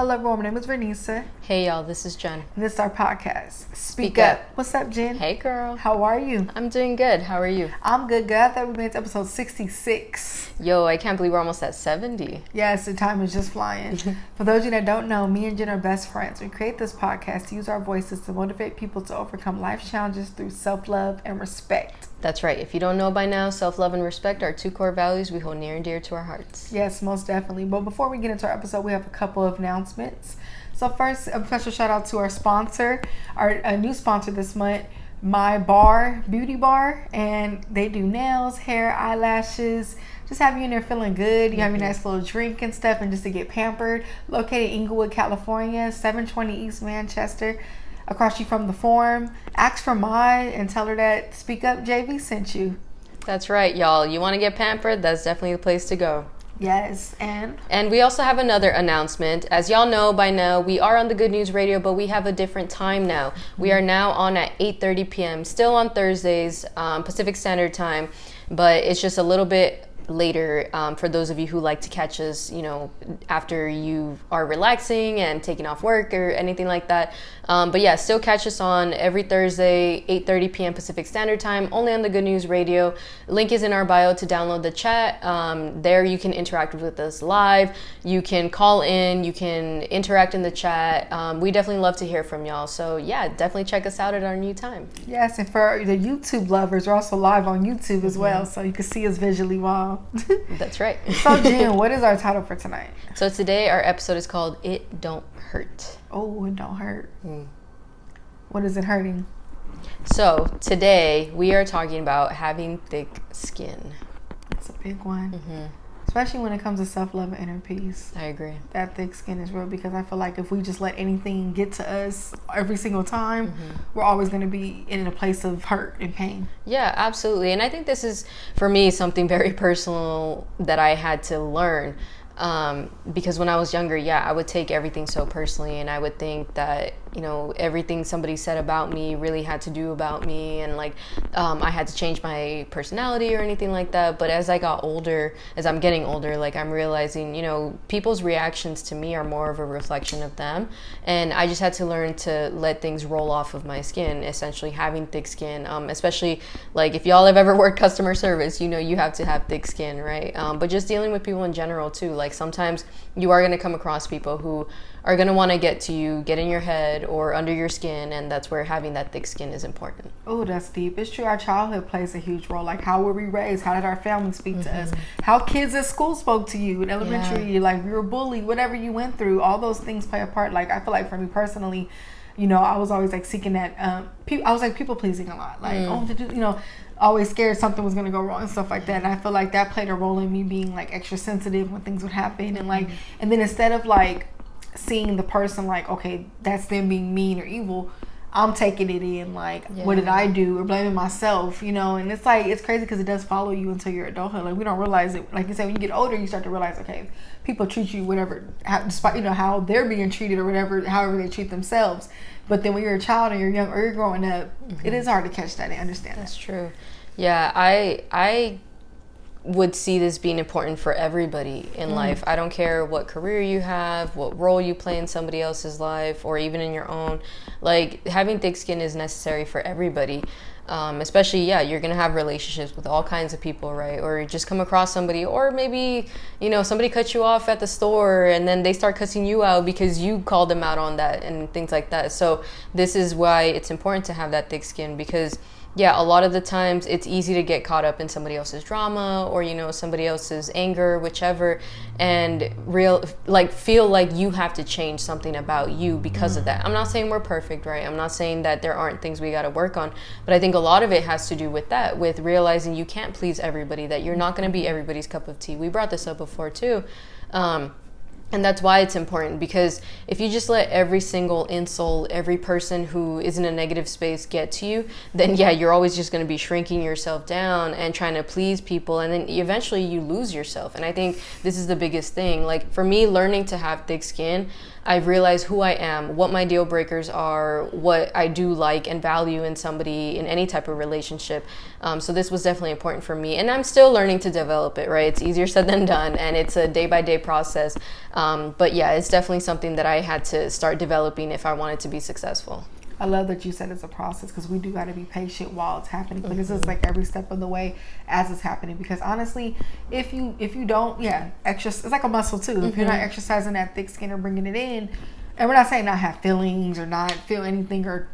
Hello everyone, my name is Vernisa. Hey y'all, this is Jen. And this is our podcast, Speak Up. What's up, Jen? Hey girl. How are you? I'm doing good. How are you? I'm good, I thought we made it to episode 66. Yo, I can't believe we're almost at 70. Yes, the time is just flying. For those of you that don't know, me and Jen are best friends. We create this podcast to use our voices to motivate people to overcome life challenges through self-love and respect. That's right. If you don't know by now, self-love and respect are two core values we hold near and dear to our hearts. Yes, most definitely. But before we get into our episode, we have a couple of announcements. So first, a special shout out to our sponsor, a new sponsor this month, My Bar Beauty Bar. And they do nails, hair, eyelashes, just have you in there feeling good. You have your nice little drink and stuff, and just to get pampered. Located in Inglewood, California, 720 East Manchester. Across you from the Forum. Ask for Mai and tell her that SpeakUpJV sent you. That's right, y'all. You want to get pampered? That's definitely the place to go. Yes, and we also have another announcement. As y'all know by now, we are on the Good News Radio, but we have a different time now. We are now on at 8:30 p.m. Still on Thursdays, Pacific Standard Time, but it's just a little bit later for those of you who like to catch us, after you are relaxing and taking off work or anything like that. But yeah, still catch us on every Thursday, 8:30 p.m. Pacific Standard Time, only on the Good News Radio. Link is in our bio to download the chat. There you can interact with us live. You can call in. You can interact in the chat. We definitely love to hear from y'all. So yeah, definitely check us out at our new time. Yes, and for the YouTube lovers, we're also live on YouTube as well, so you can see us visually while. That's right. So Jen, what is our title for tonight? So today our episode is called It Don't Hurt. Oh, it don't hurt. What is it hurting? So today we are talking about having thick skin. That's a big one. Especially when it comes to self-love and inner peace. I agree. That thick skin is real, because I feel like if we just let anything get to us every single time, we're always going to be in a place of hurt and pain. Yeah, absolutely. And I think this is, for me, something very personal that I had to learn. Because when I was younger, I would take everything so personally, and I would think that, everything somebody said about me really had to do about me, and I had to change my personality or anything like that. But as I got older, as I'm getting older, I'm realizing, people's reactions to me are more of a reflection of them. And I just had to learn to let things roll off of my skin, essentially having thick skin, especially if y'all have ever worked customer service, you have to have thick skin, right? But just dealing with people in general too. Sometimes you are going to come across people who are going to want to get to you, get in your head or under your skin, and that's where having that thick skin is important. Oh, that's deep. It's true. Our childhood plays a huge role. How were we raised? How did our family speak to us? How kids at school spoke to you in elementary, we were bullied, whatever you went through, all those things play a part. I feel like for me personally, I was always seeking that, I was people pleasing a lot. Always scared something was going to go wrong and stuff like that. And I feel like that played a role in me being extra sensitive when things would happen. And then instead of seeing the person okay, that's them being mean or evil, I'm taking it in what did I do, or blaming myself, and it's it's crazy because it does follow you until your adulthood. We don't realize it. Like you said, when you get older, you start to realize, okay, people treat you whatever, despite how they're being treated or whatever, however they treat themselves. But then when you're a child and you're young or you're growing up, it is hard to catch that and understand. That's true. Yeah, I would see this being important for everybody in life. I don't care what career you have, what role you play in somebody else's life, or even in your own. Having thick skin is necessary for everybody. Especially, you're going to have relationships with all kinds of people, right? Or you just come across somebody, or maybe, somebody cut you off at the store and then they start cussing you out because you called them out on that and things like that. So this is why it's important to have that thick skin, because a lot of the times it's easy to get caught up in somebody else's drama or, somebody else's anger, whichever, and feel like you have to change something about you because of that. I'm not saying we're perfect, right? I'm not saying that there aren't things we got to work on, but I think a lot of it has to do with that, with realizing you can't please everybody, that you're not going to be everybody's cup of tea. We brought this up before too. And that's why it's important, because if you just let every single insult, every person who is in a negative space get to you, then you're always just going to be shrinking yourself down and trying to please people. And then eventually you lose yourself. And I think this is the biggest thing. For me, learning to have thick skin, I've realized who I am, what my deal breakers are, what I do like and value in somebody in any type of relationship. So this was definitely important for me. And I'm still learning to develop it, right? It's easier said than done. And it's a day-by-day process. But yeah, it's definitely something that I had to start developing if I wanted to be successful. I love that you said it's a process, because we do got to be patient while it's happening. But this is like every step of the way as it's happening. Because honestly, if you don't, it's like a muscle too. If you're not exercising that thick skin or bringing it in, and we're not saying not have feelings or not feel anything or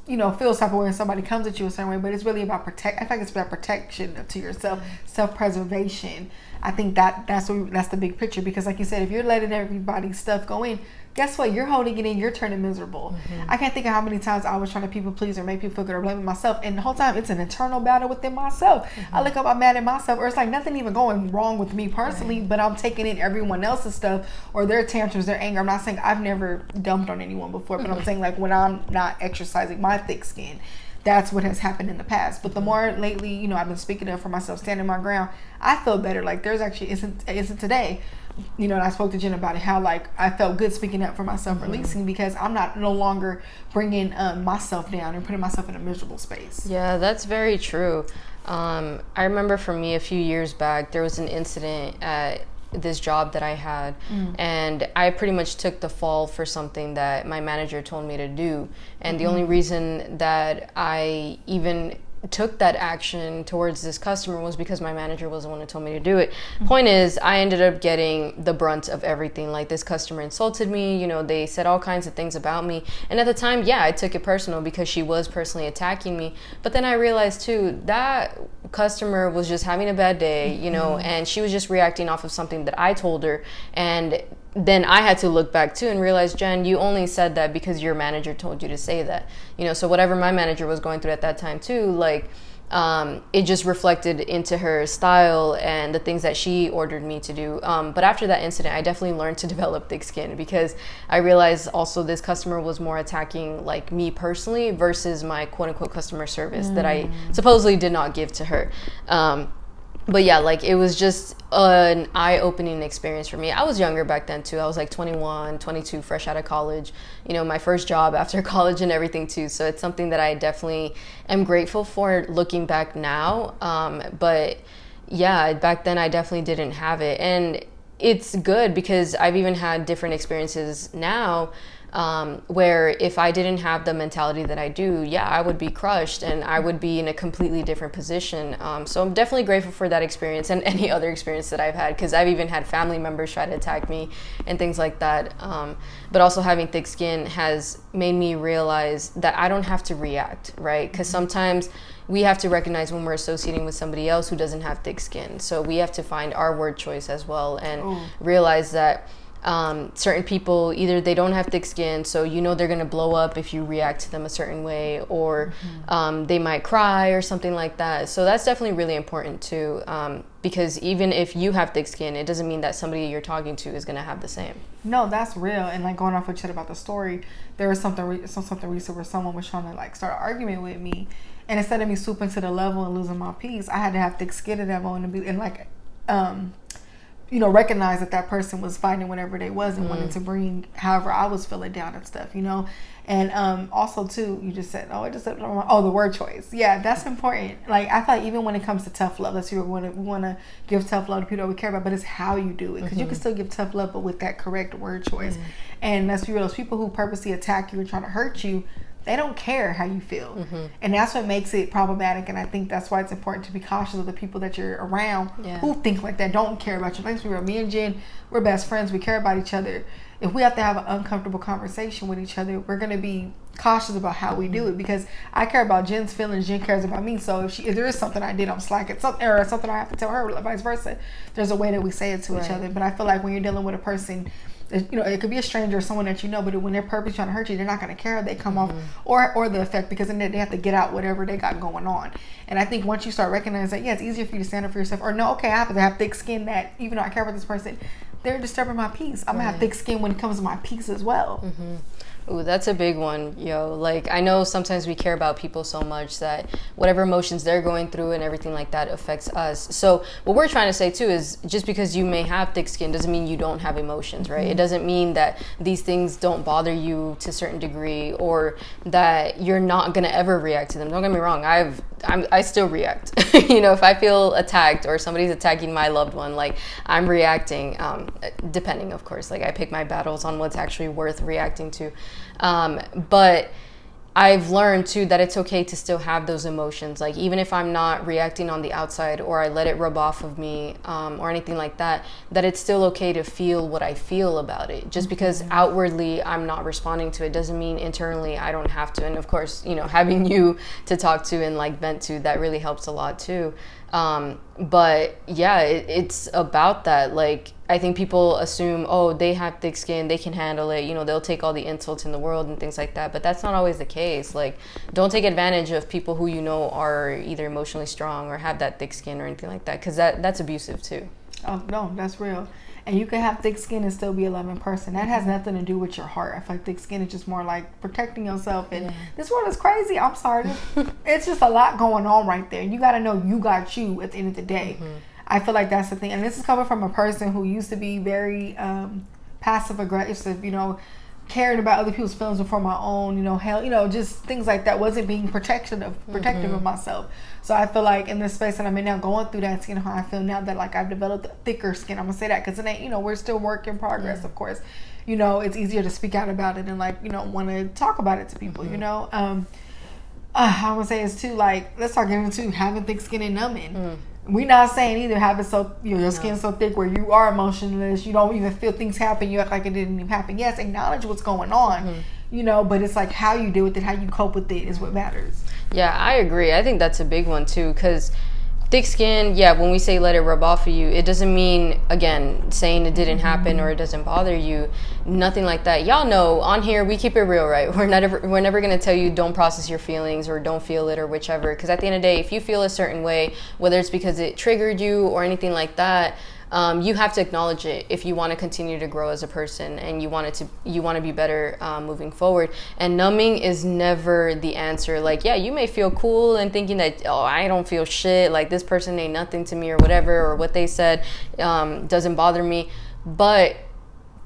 feel type of way when somebody comes at you a certain way, but it's really about I think it's about protection to yourself, self-preservation. I think that's the big picture, because like you said, if you're letting everybody's stuff go in, guess what? You're holding it in. You're turning miserable. I can't think of how many times I was trying to people please or make people feel good or blaming myself, and the whole time it's an internal battle within myself. I look up, I'm mad at myself, or it's like nothing even going wrong with me personally, but I'm taking in everyone else's stuff or their tantrums, their anger. I'm not saying I've never dumped on anyone before, but I'm saying like when I'm not exercising my thick skin, that's what has happened in the past. But the more lately, I've been speaking up for myself, standing my ground, I feel better. Like there's actually isn't today. And I spoke to Jen about it, how like I felt good speaking up for myself, releasing, because I'm no longer bringing myself down and putting myself in a miserable space. Yeah, that's very true. I remember for me a few years back, there was an incident at this job that I had, and I pretty much took the fall for something that my manager told me to do. And the only reason that I even took that action towards this customer was because my manager was the one who told me to do it. Point is, I ended up getting the brunt of everything. Like, this customer insulted me, they said all kinds of things about me, and at the time, I took it personal because she was personally attacking me. But then I realized too, that customer was just having a bad day, and she was just reacting off of something that I told her. And then I had to look back too and realize, Jen, you only said that because your manager told you to say that. So whatever my manager was going through at that time too, like, it just reflected into her style and the things that she ordered me to do. But after that incident, I definitely learned to develop thick skin, because I realized also this customer was more attacking like me personally versus my quote unquote customer service that I supposedly did not give to her. But yeah, like, it was just an eye-opening experience for me. I was younger back then too. I was like 21, 22, fresh out of college, my first job after college and everything too. So it's something that I definitely am grateful for looking back now. But yeah, back then I definitely didn't have it. And it's good because I've even had different experiences now, where if I didn't have the mentality that I do, I would be crushed and I would be in a completely different position. So I'm definitely grateful for that experience and any other experience that I've had, because I've even had family members try to attack me and things like that. But also having thick skin has made me realize that I don't have to react, right? Because sometimes we have to recognize when we're associating with somebody else who doesn't have thick skin. So we have to find our word choice as well and realize that certain people, either they don't have thick skin, so they're going to blow up if you react to them a certain way, or they might cry or something like that. So that's definitely really important too, because even if you have thick skin, it doesn't mean that somebody you're talking to is going to have the same. No, that's real. And like, going off what you said about the story, there was something recent where someone was trying to like start an argument with me, and instead of me swooping to the level and losing my peace, I had to have thick skin at that moment and be, and like recognize that person was fighting whatever they was and wanted to bring however I was feeling down and stuff, And also too, you just said, the word choice. Yeah, that's important. Like, I feel like even when it comes to tough love, let's see, we want to give tough love to people that we care about, but it's how you do it. Because you can still give tough love, but with that correct word choice. And let's be real, those people who purposely attack you and trying to hurt you, they don't care how you feel. And that's what makes it problematic. And I think that's why it's important to be cautious of the people that you're around who think like that, don't care about you. Let's be real, me and Jen, we're best friends, we care about each other. If we have to have an uncomfortable conversation with each other, we're going to be cautious about how we do it, because I care about Jen's feelings, Jen cares about me. So if there is something I did, I'm slacking, or something I have to tell her, or vice versa, there's a way that we say it to each other. But I feel like when you're dealing with a person, it could be a stranger or someone that but when they're purposely trying to hurt you, they're not going to care. They come off, or the effect, because then they have to get out whatever they got going on. And I think once you start recognizing that, it's easier for you to stand up for yourself, or no, okay, I have to have thick skin that even though I care about this person, they're disturbing my peace. I'm going to have thick skin when it comes to my peace as well. Ooh, that's a big one, yo. Like, I know sometimes we care about people so much that whatever emotions they're going through and everything like that affects us. So what we're trying to say too is, just because you may have thick skin doesn't mean you don't have emotions, right? It doesn't mean that these things don't bother you to a certain degree, or that you're not going to ever react to them. Don't get me wrong. I've I still react. You know, if I feel attacked or somebody's attacking my loved one, like I'm reacting, depending, of course. Like I pick my battles on what's actually worth reacting to. But I've learned too that it's okay to still have those emotions. Like even if I'm not reacting on the outside or I let it rub off of me or anything like that, that it's still okay to feel what I feel about it. Just because outwardly I'm not responding to it doesn't mean internally I don't have to. And of course, you know, having you to talk to and like vent to, that really helps a lot too. But yeah, it's about that. Like, I think people assume, oh, they have thick skin, they can handle it, you know, they'll take all the insults in the world and things like that. But that's not always the case. Like, don't take advantage of people who you know are either emotionally strong or have that thick skin or anything like that, because that's abusive too. Oh, no, that's real. And you can have thick skin and still be a loving person. That has nothing to do with your heart. I feel like thick skin is just more like protecting yourself. And this world is crazy. I'm sorry. It's just a lot going on right there. You got to know you got you at the end of the day. I feel like that's the thing. And this is coming from a person who used to be very passive aggressive, you know, caring about other people's feelings before my own, you know, hell, you know, just things like that. Wasn't being protective of myself. So I feel like in this space that I'm in now, going through that skin, how I feel now that like I've developed thicker skin. I'm gonna say that because it ain't, you know, we're still work in progress, of course. You know, it's easier to speak out about it and like, you know, want to talk about it to people, you know. I would say it's too, like, let's start getting into having thick skin and numbing. We're not saying either have it so, you know, your skin so thick where you are emotionless, you don't even feel things happen, you act like it didn't even happen. Yes, acknowledge what's going on, you know, but it's like how you deal with it, how you cope with it is what matters. Yeah, I agree. I think that's a big one too, because thick skin, when we say let it rub off of you, it doesn't mean, again, saying it didn't happen or it doesn't bother you. Nothing like that. Y'all know on here we keep it real, right? We're never going to tell you don't process your feelings or don't feel it or whichever, because at the end of the day, if you feel a certain way, whether it's because it triggered you or anything like that, you have to acknowledge it if you want to continue to grow as a person and you want to be better moving forward. And numbing is never the answer. Like, yeah, you may feel cool and thinking that, oh, I don't feel shit, like this person ain't nothing to me or whatever, or what they said doesn't bother me. But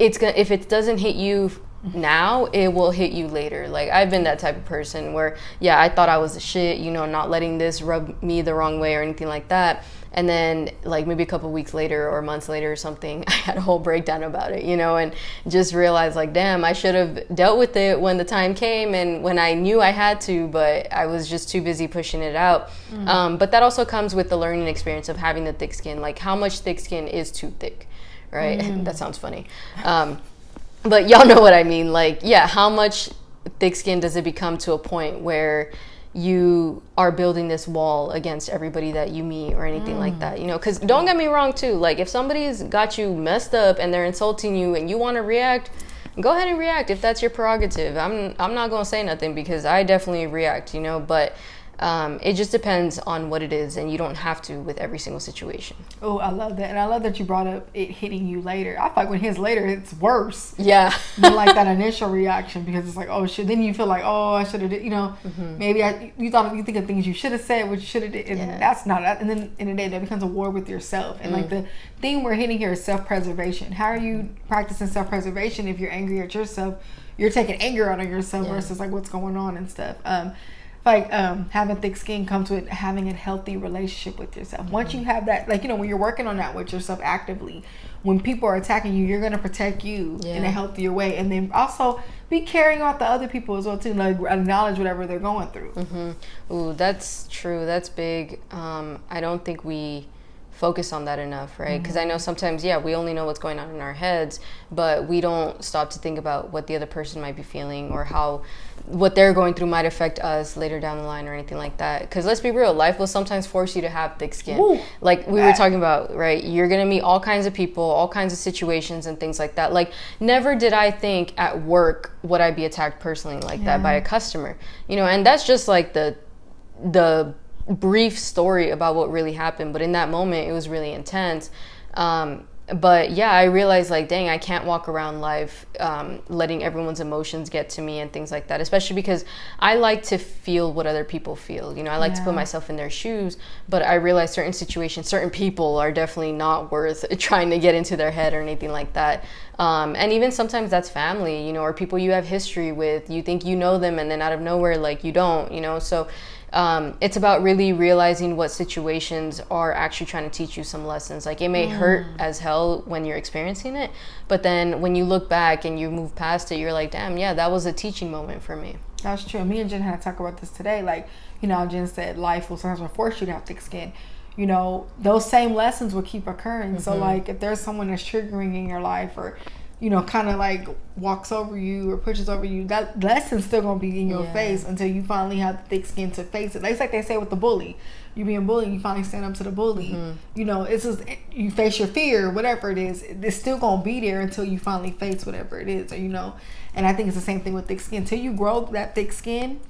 if it doesn't hit you now, it will hit you later. Like, I've been that type of person where, I thought I was the shit, you know, not letting this rub me the wrong way or anything like that. And then, like, maybe a couple weeks later or months later or something, I had a whole breakdown about it, you know, and just realized, like, damn, I should have dealt with it when the time came and when I knew I had to, but I was just too busy pushing it out. But that also comes with the learning experience of having the thick skin. Like, how much thick skin is too thick, right? That sounds funny. But y'all know what I mean. Like, how much thick skin does it become to a point where you are building this wall against everybody that you meet or anything like that, you know? Because don't get me wrong too, like if somebody's got you messed up and they're insulting you and you want to react, go ahead and react if that's your prerogative. I'm not gonna say nothing because I definitely react, you know, but it just depends on what it is, and you don't have to with every single situation. Oh, I love that. And I love that you brought up it hitting you later. I feel like when it hits later, it's worse. Yeah. Than like that initial reaction, because it's like, oh shit. Then you feel like, oh, I should have, you know, maybe you think of things you should have said, what you should have did, and that's not. And then in the day, that becomes a war with yourself. And like the thing we're hitting here is self-preservation. How are you practicing self-preservation if you're angry at yourself? You're taking anger out on yourself versus like what's going on and stuff. Like having thick skin comes with having a healthy relationship with yourself. Once you have that, like, you know, when you're working on that with yourself actively, when people are attacking you, you're going to protect you in a healthier way. And then also be caring about the other people as well too, like acknowledge whatever they're going through. Ooh, that's true. That's big. I don't think we focus on that enough, right? Because I know sometimes, we only know what's going on in our heads, but we don't stop to think about what the other person might be feeling or how what they're going through might affect us later down the line or anything like that. Because let's be real, life will sometimes force you to have thick skin. Ooh, like we were talking about, right? You're gonna meet all kinds of people, all kinds of situations and things like that. Like, never did I think at work would I be attacked personally like that by a customer, you know? And that's just like the brief story about what really happened, but in that moment it was really intense. But I realized, like, dang, I can't walk around life letting everyone's emotions get to me and things like that, especially because I like to feel what other people feel, you know. I like to put myself in their shoes, but I realize certain situations, certain people are definitely not worth trying to get into their head or anything like that. And even sometimes that's family, you know, or people you have history with. You think you know them and then out of nowhere, like, you don't, you know. So it's about really realizing what situations are actually trying to teach you some lessons. Like, it may hurt as hell when you're experiencing it, but then when you look back and you move past it, you're like, damn, yeah, that was a teaching moment for me. That's true. Me and Jen had to talk about this today. Like, you know, Jen said life will sometimes force you to have thick skin. You know, those same lessons will keep occurring. So, like, if there's someone that's triggering in your life, or, you know, kind of like walks over you or pushes over you, that lesson's still going to be in your face until you finally have the thick skin to face it. It's like they say with the bully. You being bullied, you finally stand up to the bully. You know, it's just, you face your fear, whatever it is. It's still going to be there until you finally face whatever it is, or, you know. And I think it's the same thing with thick skin. Until you grow that thick skin,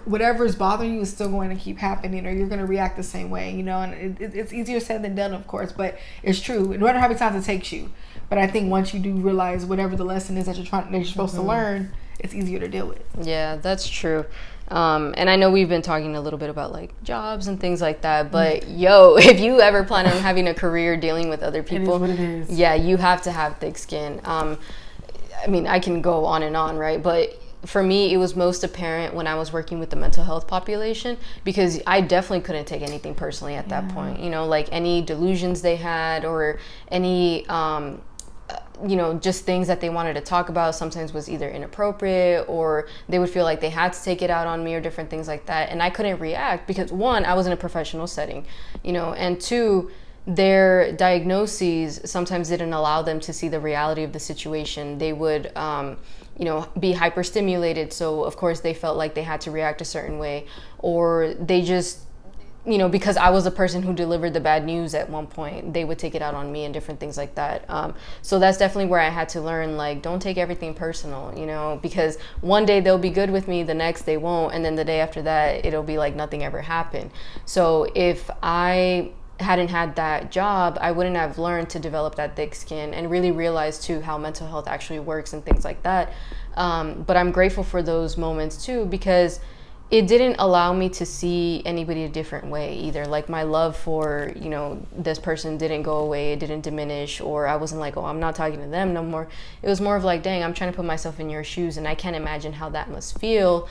whatever is bothering you is still going to keep happening, or you're going to react the same way, you know. And it's easier said than done, of course, but it's true. No matter how many times it takes you. But I think once you do realize whatever the lesson is that you're supposed to learn, it's easier to deal with. Yeah, that's true. And I know we've been talking a little bit about like jobs and things like that, but if you ever plan on having a career dealing with other people, it is what it is. Yeah, you have to have thick skin. I mean, I can go on and on, right? But for me, it was most apparent when I was working with the mental health population, because I definitely couldn't take anything personally at that point. You know, like any delusions they had, or any, you know, just things that they wanted to talk about sometimes was either inappropriate, or they would feel like they had to take it out on me, or different things like that. And I couldn't react because, one, I was in a professional setting, you know, and two, their diagnoses sometimes didn't allow them to see the reality of the situation. They would, you know, be hyperstimulated. So of course they felt like they had to react a certain way, or they just, you know, because I was the person who delivered the bad news at one point, they would take it out on me and different things like that. So that's definitely where I had to learn, like, don't take everything personal, you know, because one day they'll be good with me, the next they won't. And then the day after that, it'll be like nothing ever happened. So if I hadn't had that job, I wouldn't have learned to develop that thick skin and really realize too how mental health actually works and things like that. But I'm grateful for those moments too, because it didn't allow me to see anybody a different way either. Like, my love for, you know, this person didn't go away, it didn't diminish, or I wasn't like, oh, I'm not talking to them no more. It was more of like, dang, I'm trying to put myself in your shoes, and I can't imagine how that must feel,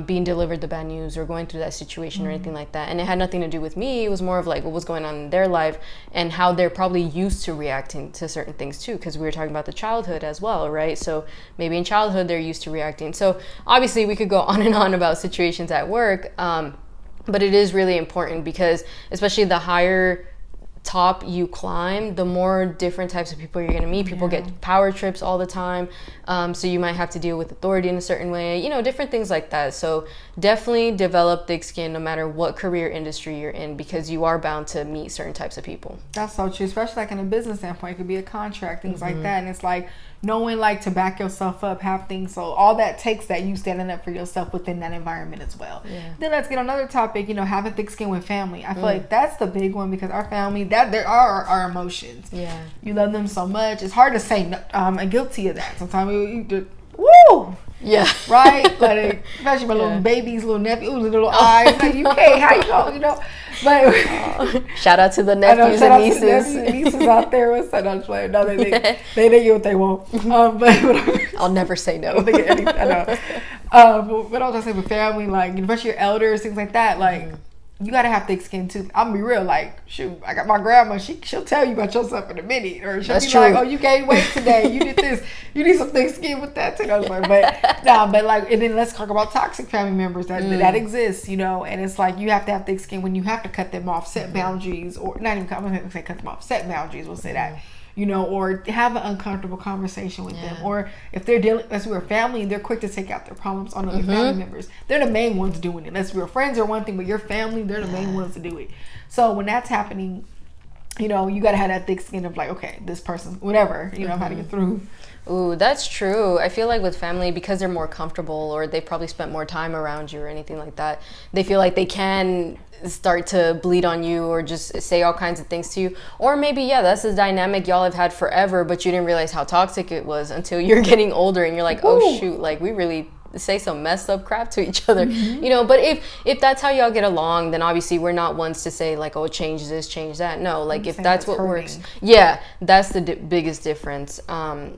being delivered the bad news or going through that situation or anything like that. And it had nothing to do with me. It was more of like what was going on in their life and how they're probably used to reacting to certain things too, because we were talking about the childhood as well, right? So maybe in childhood they're used to reacting. So obviously we could go on and on about situations at work, but it is really important, because especially the higher top you climb, the more different types of people you're going to meet. People get power trips all the time, so you might have to deal with authority in a certain way, you know, different things like that. So definitely develop thick skin no matter what career industry you're in, because you are bound to meet certain types of people. That's so true, especially like in a business standpoint. It could be a contract, things like that, and it's like knowing like to back yourself up, have things, so all that takes that you standing up for yourself within that environment as well. Then let's get on another topic, you know, having thick skin with family. I feel like that's the big one, because our family, that there are our emotions. You love them so much, it's hard to say no. I'm guilty of that sometimes. We just, woo, right, like especially my little babies, little nephews, little eyes, like you can't, how you go, you know. But shout out to the nephews and nieces. Nephews and nieces out there. What's that? I'm just playing. No, they get what they want. But I'll never say no. They get anything, I know. But I was gonna say with family, like especially your elders, things like that, like. You gotta have thick skin too. I'm gonna be real, like, shoot, I got my grandma, she'll tell you about yourself in a minute. Or she'll be like, oh, you gained weight today, you did this, you need some thick skin with that too. I was like, but like, and then let's talk about toxic family members that exists, you know, and it's like you have to have thick skin when you have to cut them off, set boundaries, or not even, I'm gonna say cut them off, set boundaries, we'll say that. You know, or have an uncomfortable conversation with them. Or if they're dealing, let's say we're a family, they're quick to take out their problems on other family members. They're the main ones doing it. Let's say we're friends are one thing, but your family, they're the main ones to do it. So when that's happening, you know, you got to have that thick skin of like, okay, this person, whatever, you know, how to get through. Ooh, that's true. I feel like with family, because they're more comfortable, or they probably spent more time around you or anything like that, they feel like they can start to bleed on you or just say all kinds of things to you. Or maybe, that's the dynamic y'all have had forever, but you didn't realize how toxic it was until you're getting older and you're like, oh shoot, like we really say some messed up crap to each other, you know. But if that's how y'all get along, then obviously we're not ones to say like, oh, change this, change that. No, like if that's what works, yeah, that's the biggest difference.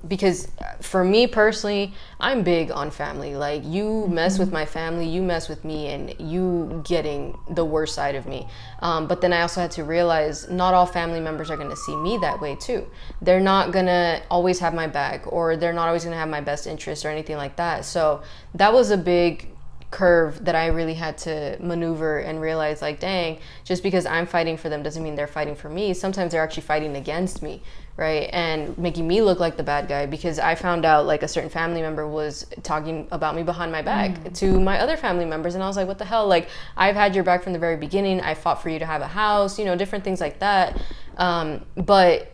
Because for me personally, I'm big on family. Like you mess with my family, you mess with me, and you getting the worst side of me. But then I also had to realize not all family members are going to see me that way too. They're not going to always have my back, or they're not always going to have my best interest or anything like that. So that was a big curve that I really had to maneuver and realize, like, dang, just because I'm fighting for them doesn't mean they're fighting for me. Sometimes they're actually fighting against me, right? And making me look like the bad guy, because I found out like a certain family member was talking about me behind my back to my other family members. And I was like, what the hell? Like, I've had your back from the very beginning. I fought for you to have a house, you know, different things like that. But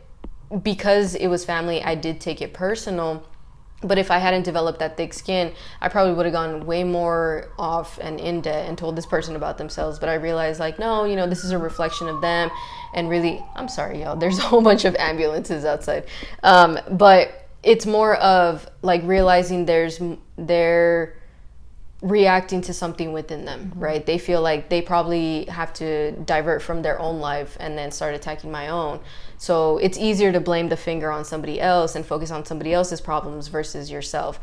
because it was family, I did take it personal. But if I hadn't developed that thick skin, I probably would have gone way more off and in debt and told this person about themselves. But I realized, like, no, you know, this is a reflection of them. And really, I'm sorry, y'all, there's a whole bunch of ambulances outside. But it's more of like realizing they're reacting to something within them, right? They feel like they probably have to divert from their own life and then start attacking my own. So it's easier to blame the finger on somebody else and focus on somebody else's problems versus yourself.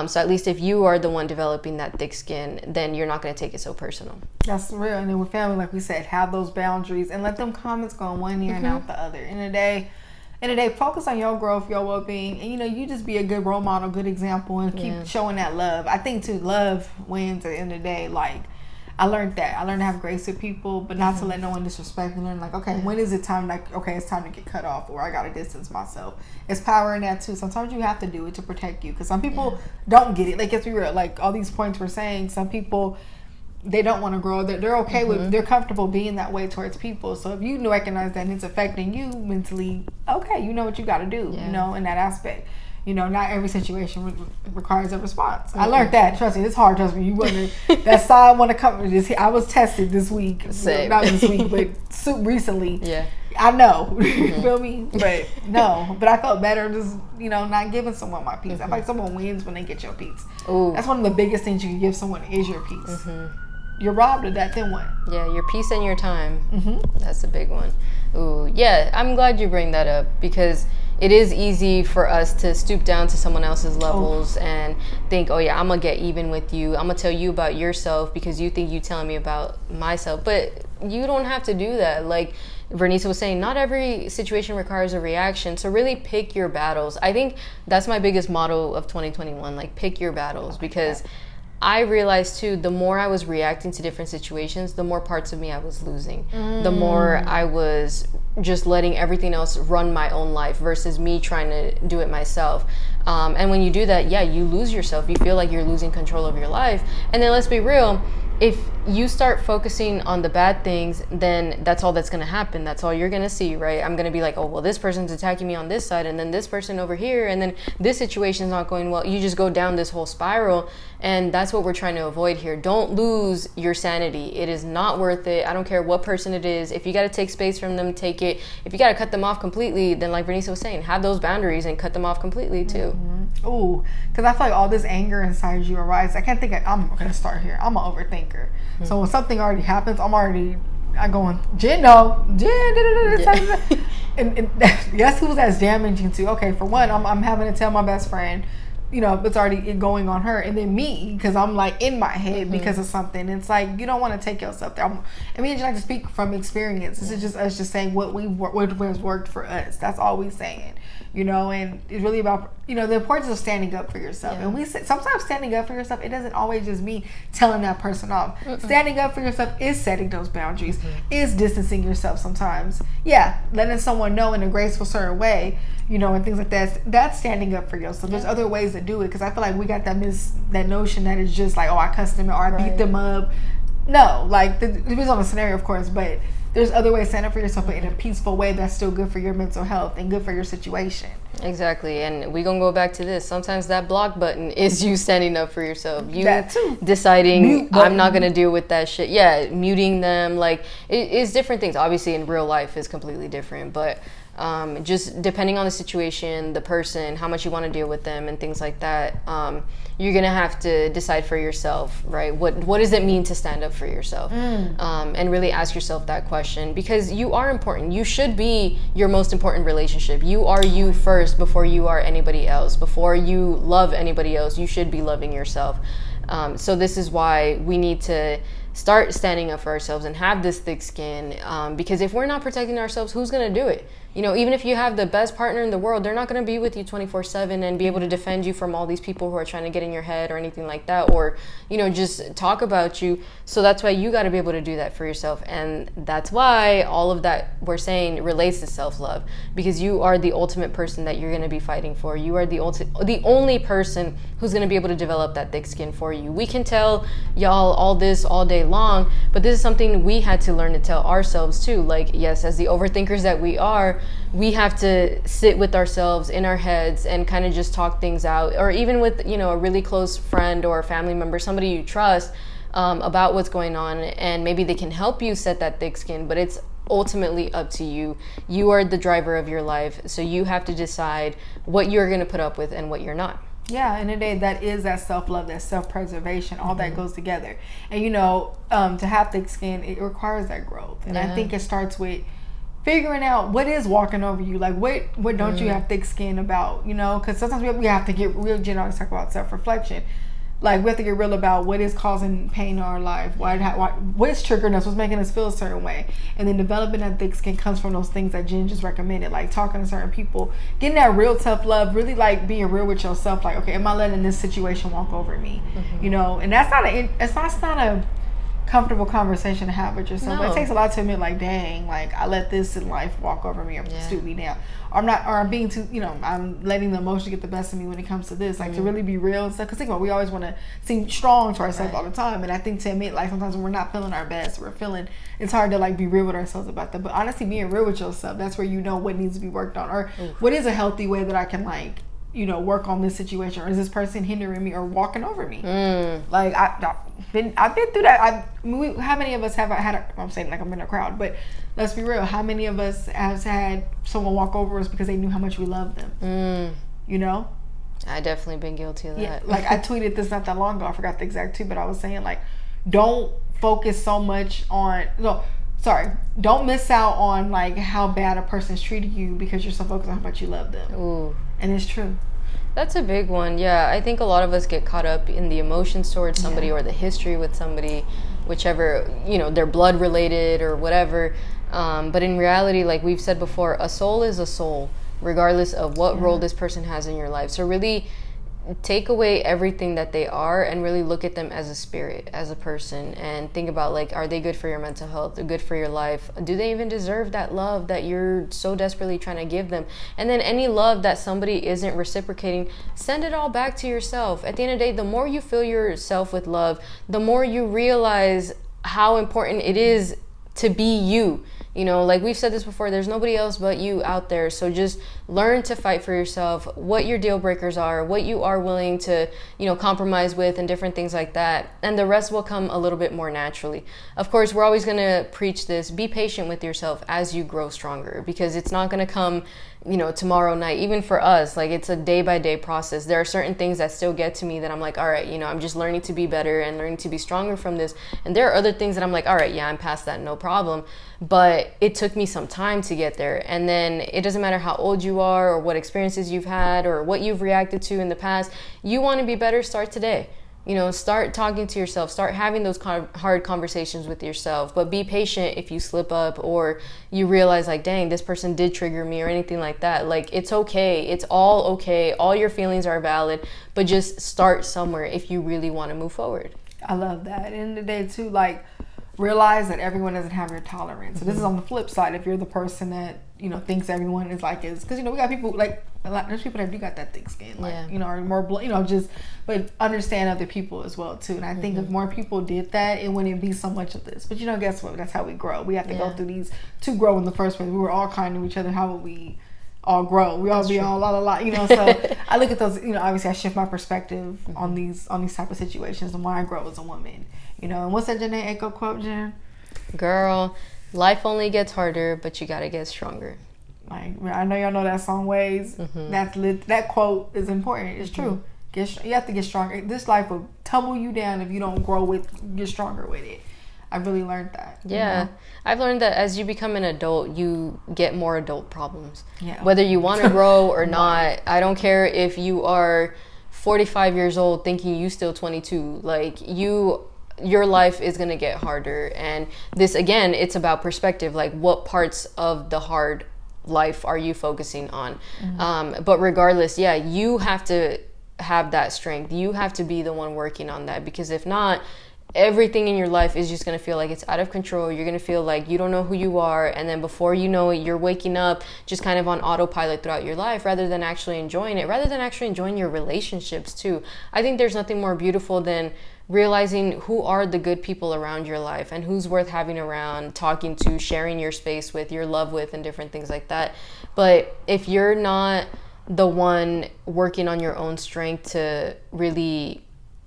So at least if you are the one developing that thick skin, then you're not going to take it so personal. That's real. And then with family, like we said, have those boundaries and let them comments go in one ear and out the other. In the day, focus on your growth, your well-being, and, you know, you just be a good role model, good example, and keep showing that love. I think, too, love wins at the end of the day. Like, I learned that. I learned to have grace with people, but not to let no one disrespect me. Learn, like, okay, when is it time, like, okay, it's time to get cut off, or I got to distance myself. It's power in that, too. Sometimes you have to do it to protect you, because some people don't get it. Like, let's be real. Like, all these points we're saying, some people, they don't want to grow. They're okay with, they're comfortable being that way towards people. So if you recognize that and it's affecting you mentally, okay, you know what you got to do, you know, in that aspect. You know, not every situation requires a response. I learned that. Trust me, it's hard. Trust me, you wouldn't. That side want to come. I was tested this week. Same. Not this week, but recently. Yeah. I know. You feel me? But no. But I felt better just, you know, not giving someone my peace. I feel like someone wins when they get your peace. Ooh. That's one of the biggest things you can give someone is your peace. You're robbed of that, then what? Yeah, your peace and your time. That's a big one. Ooh, yeah, I'm glad you bring that up, because it is easy for us to stoop down to someone else's levels and think, oh yeah, I'm gonna get even with you. I'm gonna tell you about yourself because you think you telling me about myself. But you don't have to do that. Like Vernisa was saying, not every situation requires a reaction. So really pick your battles. I think that's my biggest motto of 2021, like pick your battles, because I realized too, the more I was reacting to different situations, the more parts of me I was losing. The more I was just letting everything else run my own life versus me trying to do it myself. And when you do that, yeah, you lose yourself. You feel like you're losing control of your life. And then let's be real, if you start focusing on the bad things, then that's all that's going to happen. That's all you're going to see, right? I'm going to be like, oh, well, this person's attacking me on this side, and then this person over here, and then this situation's not going well. You just go down this whole spiral, and that's what we're trying to avoid here. Don't lose your sanity. It is not worth it. I don't care what person it is. If you got to take space from them, take it. If you got to cut them off completely, then like Vernisa was saying, have those boundaries and cut them off completely too. Ooh, because I feel like all this anger inside you arises. I can't think I'm going to start here. I'm an overthinker. So when something already happens, I go on, Jen, and guess who's that's damaging to? Okay, for one, I'm having to tell my best friend, you know, it's already going on her, and then me, because I'm like in my head because of something. It's like, you don't want to take yourself there. I mean, I like to speak from experience. This is just us just saying what has worked for us. That's all we saying, you know. And it's really about, you know, the importance of standing up for yourself. And we say sometimes standing up for yourself, it doesn't always just mean telling that person off. Standing up for yourself is setting those boundaries, is distancing yourself sometimes. Yeah, letting someone know in a graceful certain way, you know, and things like that. That's standing up for yourself. There's other ways to do it, because I feel like we got that notion that it's just like, oh, I cussed them or I beat them up. No, like it depends on the scenario, of course, but there's other ways to stand up for yourself, but in a peaceful way that's still good for your mental health and good for your situation. Exactly. And we're going to go back to this. Sometimes that block button is you standing up for yourself. You that too. Deciding, I'm not going to deal with that shit. Yeah, muting them. Like, it's different things. Obviously, in real life is completely different. But Just depending on the situation, the person, how much you want to deal with them and things like that, you're gonna have to decide for yourself, right? What does it mean to stand up for yourself? And really ask yourself that question, because you are important. You should be your most important relationship. You are you first before you are anybody else. Before you love anybody else, you should be loving yourself. So this is why we need to start standing up for ourselves and have this thick skin, because if we're not protecting ourselves, who's going to do it? You know, even if you have the best partner in the world, they're not going to be with you 24/7 and be able to defend you from all these people who are trying to get in your head or anything like that, or, you know, just talk about you. So that's why you got to be able to do that for yourself. And that's why all of that we're saying relates to self-love, because you are the ultimate person that you're going to be fighting for. You are the only person who's going to be able to develop that thick skin for you. We can tell y'all all this all day long, but this is something we had to learn to tell ourselves too. Like, yes, as the overthinkers that we are, we have to sit with ourselves in our heads and kind of just talk things out, or even with, you know, a really close friend or a family member, somebody you trust, about what's going on, and maybe they can help you set that thick skin. But it's ultimately up to you. You are the driver of your life, so you have to decide what you're going to put up with and what you're not. Yeah, and today that is that self-love, that self-preservation, all that goes together. And, you know, to have thick skin, it requires that growth. And I think it starts with figuring out what is walking over you. Like, what don't you have thick skin about, you know? Because sometimes we have to get real, Jen always talk about self-reflection. Like, we have to get real about what is causing pain in our life, what is triggering us, what's making us feel a certain way. And then developing that thick skin comes from those things that Jen just recommended, like talking to certain people, getting that real tough love, really like being real with yourself. Like, okay, am I letting this situation walk over me? You know, and that's not a comfortable conversation to have with yourself. No. But it takes a lot to admit, like, dang, like, I let this in life walk over me or stoop me down. Or I'm being too, you know, I'm letting the emotion get the best of me when it comes to this. Like, to really be real and stuff. Because think about it, we always want to seem strong to ourselves all the time. And I think to admit, like, sometimes when we're not feeling our best, it's hard to, like, be real with ourselves about that. But honestly, being real with yourself, that's where you know what needs to be worked on. Or what is a healthy way that I can, like, you know, work on this situation, or is this person hindering me or walking over me? Like, I've been through that. How many of us have had I'm saying like I'm in a crowd, but let's be real. How many of us has had someone walk over us because they knew how much we loved them? You know? I definitely been guilty of that. Yeah, like I tweeted this not that long ago. I forgot the exact tweet, but I was saying, like, don't focus so much on, don't miss out on, like, how bad a person's treated you because you're so focused on how much you love them. Ooh. And it's true. That's a big one. Yeah, I think a lot of us get caught up in the emotions towards somebody or the history with somebody, whichever, you know, they're blood related or whatever. But in reality, like we've said before, a soul is a soul, regardless of what role this person has in your life. So really take away everything that they are and really look at them as a spirit, as a person, and think about, like, are they good for your mental health, good for your life? Do they even deserve that love that you're so desperately trying to give them? And then any love that somebody isn't reciprocating, send it all back to yourself. At the end of the day, the more you fill yourself with love, the more you realize how important it is to be you. You know, like we've said this before, there's nobody else but you out there. So just learn to fight for yourself, what your deal breakers are, what you are willing to, you know, compromise with and different things like that. And the rest will come a little bit more naturally. Of course, we're always going to preach this. Be patient with yourself as you grow stronger, because it's not going to come, you know, tomorrow night. Even for us, like, it's a day by day process. There are certain things that still get to me that I'm like, all right, you know, I'm just learning to be better and learning to be stronger from this. And there are other things that I'm like, all right, yeah, I'm past that, no problem. But it took me some time to get there. And then it doesn't matter how old you are or what experiences you've had or what you've reacted to in the past. You want to be better, start today. You know, start talking to yourself, start having those hard conversations with yourself, but be patient if you slip up or you realize, like, dang, this person did trigger me or anything like that. Like, it's okay. It's all okay. All your feelings are valid, but just start somewhere if you really want to move forward. I love that. At the end of the day, too, like, realize that everyone doesn't have your tolerance. So this is on the flip side. If you're the person that, you know, thinks everyone is like is, because, you know, we got people like there's people that do got that thick skin, like, you know, or more, you know, just, but understand other people as well too. And I think if more people did that, it wouldn't be so much of this. But, you know, guess what? That's how we grow. We have to go through these to grow in the first place. We were all kind to each other. How would we all grow? We all be all la, you know. So I look at those, you know, obviously I shift my perspective on these type of situations and why I grow as a woman, you know. And what's that Janae Echo quote, Jen? Girl, life only gets harder, but you gotta get stronger. Like, I know y'all know that song Ways. That quote is important. It's true. You have to get stronger. This life will tumble you down if you don't get stronger with it. I really learned that. Yeah. I've learned that as you become an adult, you get more adult problems. Yeah. Whether you want to grow or not. I don't care if you are 45 years old thinking you still 22. Like, your life is going to get harder. And this, again, it's about perspective. Like, what parts of the hard life are you focusing on? But regardless, you have to have that strength. You have to be the one working on that, because if not, everything in your life is just going to feel like it's out of control. You're going to feel like you don't know who you are, and then before you know it, you're waking up just kind of on autopilot throughout your life, rather than actually enjoying it, rather than actually enjoying your relationships too. I think there's nothing more beautiful than realizing who are the good people around your life and who's worth having around, talking to, sharing your space with, your love with, and different things like that. But if you're not the one working on your own strength to really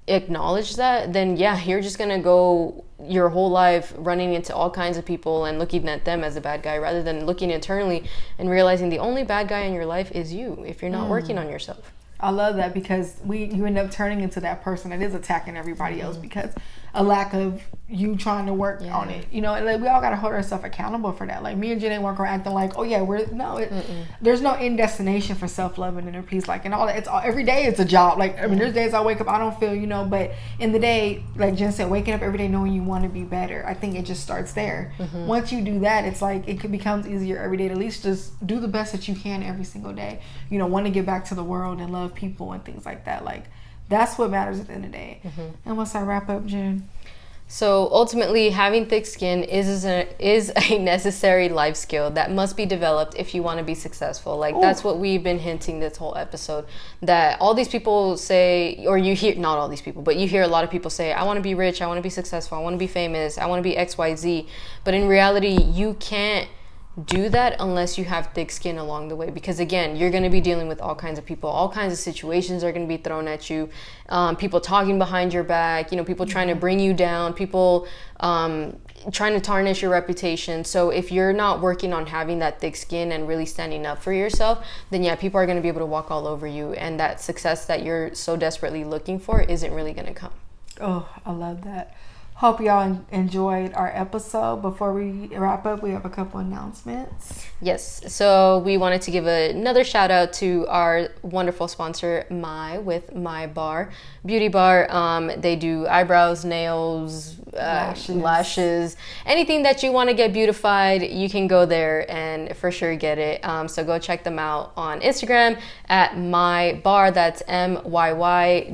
acknowledge that, then you're just gonna go your whole life running into all kinds of people and looking at them as a bad guy, rather than looking internally and realizing the only bad guy in your life is you, if you're not working on yourself. I love that, because you end up turning into that person that is attacking everybody else because a lack of you trying to work on it. You know, and like, we all got to hold ourselves accountable for that. Like, me and Jen ain't walk around acting like, there's no end destination for self-love and inner peace. Like, and all that, every day it's a job. Like, I mean, there's days I wake up, I don't feel, but in the day, like Jen said, waking up every day knowing you want to be better, I think it just starts there. Once you do that, it's like, it becomes easier every day to at least just do the best that you can every single day. Want to give back to the world and love people and things like that. Like, that's what matters at the end of the day. And once I wrap up, Jen. So ultimately, having thick skin is a necessary life skill that must be developed if you want to be successful. Like, that's what we've been hinting this whole episode, that all these people say, or you hear, not all these people, but you hear a lot of people say, I want to be rich, I want to be successful, I want to be famous, I want to be XYZ. But in reality, you can't do that unless you have thick skin along the way, because again, you're going to be dealing with all kinds of people, all kinds of situations are going to be thrown at you, people talking behind your back, people trying to bring you down, people trying to tarnish your reputation. So if you're not working on having that thick skin and really standing up for yourself, then people are going to be able to walk all over you, and that success that you're so desperately looking for isn't really going to come. Oh, I love that. Hope y'all enjoyed our episode. Before we wrap up, we have a couple announcemements. Yes, so we wanted to give another shout out to our wonderful sponsor, with My Bar Beauty Bar. They do eyebrows, nails, lashes, anything that you want to get beautified, you can go there and for sure get it. So go check them out on Instagram at My Bar. That's MYY.bar.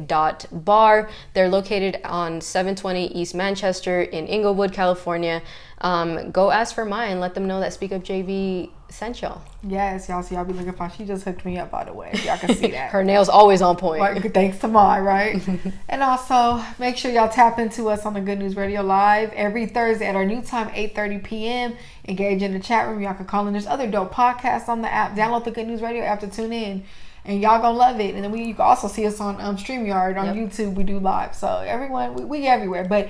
They're located on 720 East Manchester in Inglewood, California. Go ask for mine. Let them know that SpeakUpJV sent y'all. Yes, y'all. So y'all be looking for. She just hooked me up, by the way. Y'all can see that. Her nails always on point. Right, thanks to mine, right? And also, make sure y'all tap into us on the Good News Radio Live every Thursday at our new time, 8:30 p.m. Engage in the chat room. Y'all can call in. There's other dope podcasts on the app. Download the Good News Radio app to tune in. And y'all gonna love it. And then you can also see us on StreamYard, on YouTube. We do live. So everyone, we everywhere. But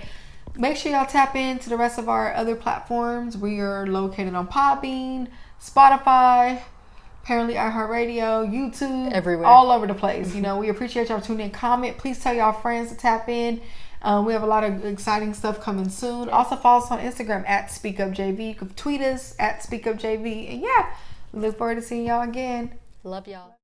make sure y'all tap into the rest of our other platforms. We are located on Podbean, Spotify, apparently iHeartRadio, YouTube, everywhere, all over the place. We appreciate y'all tuning in. Comment. Please tell y'all friends to tap in. We have a lot of exciting stuff coming soon. Also follow us on Instagram at SpeakUpJV. You can tweet us at SpeakUpJV. And we look forward to seeing y'all again. Love y'all.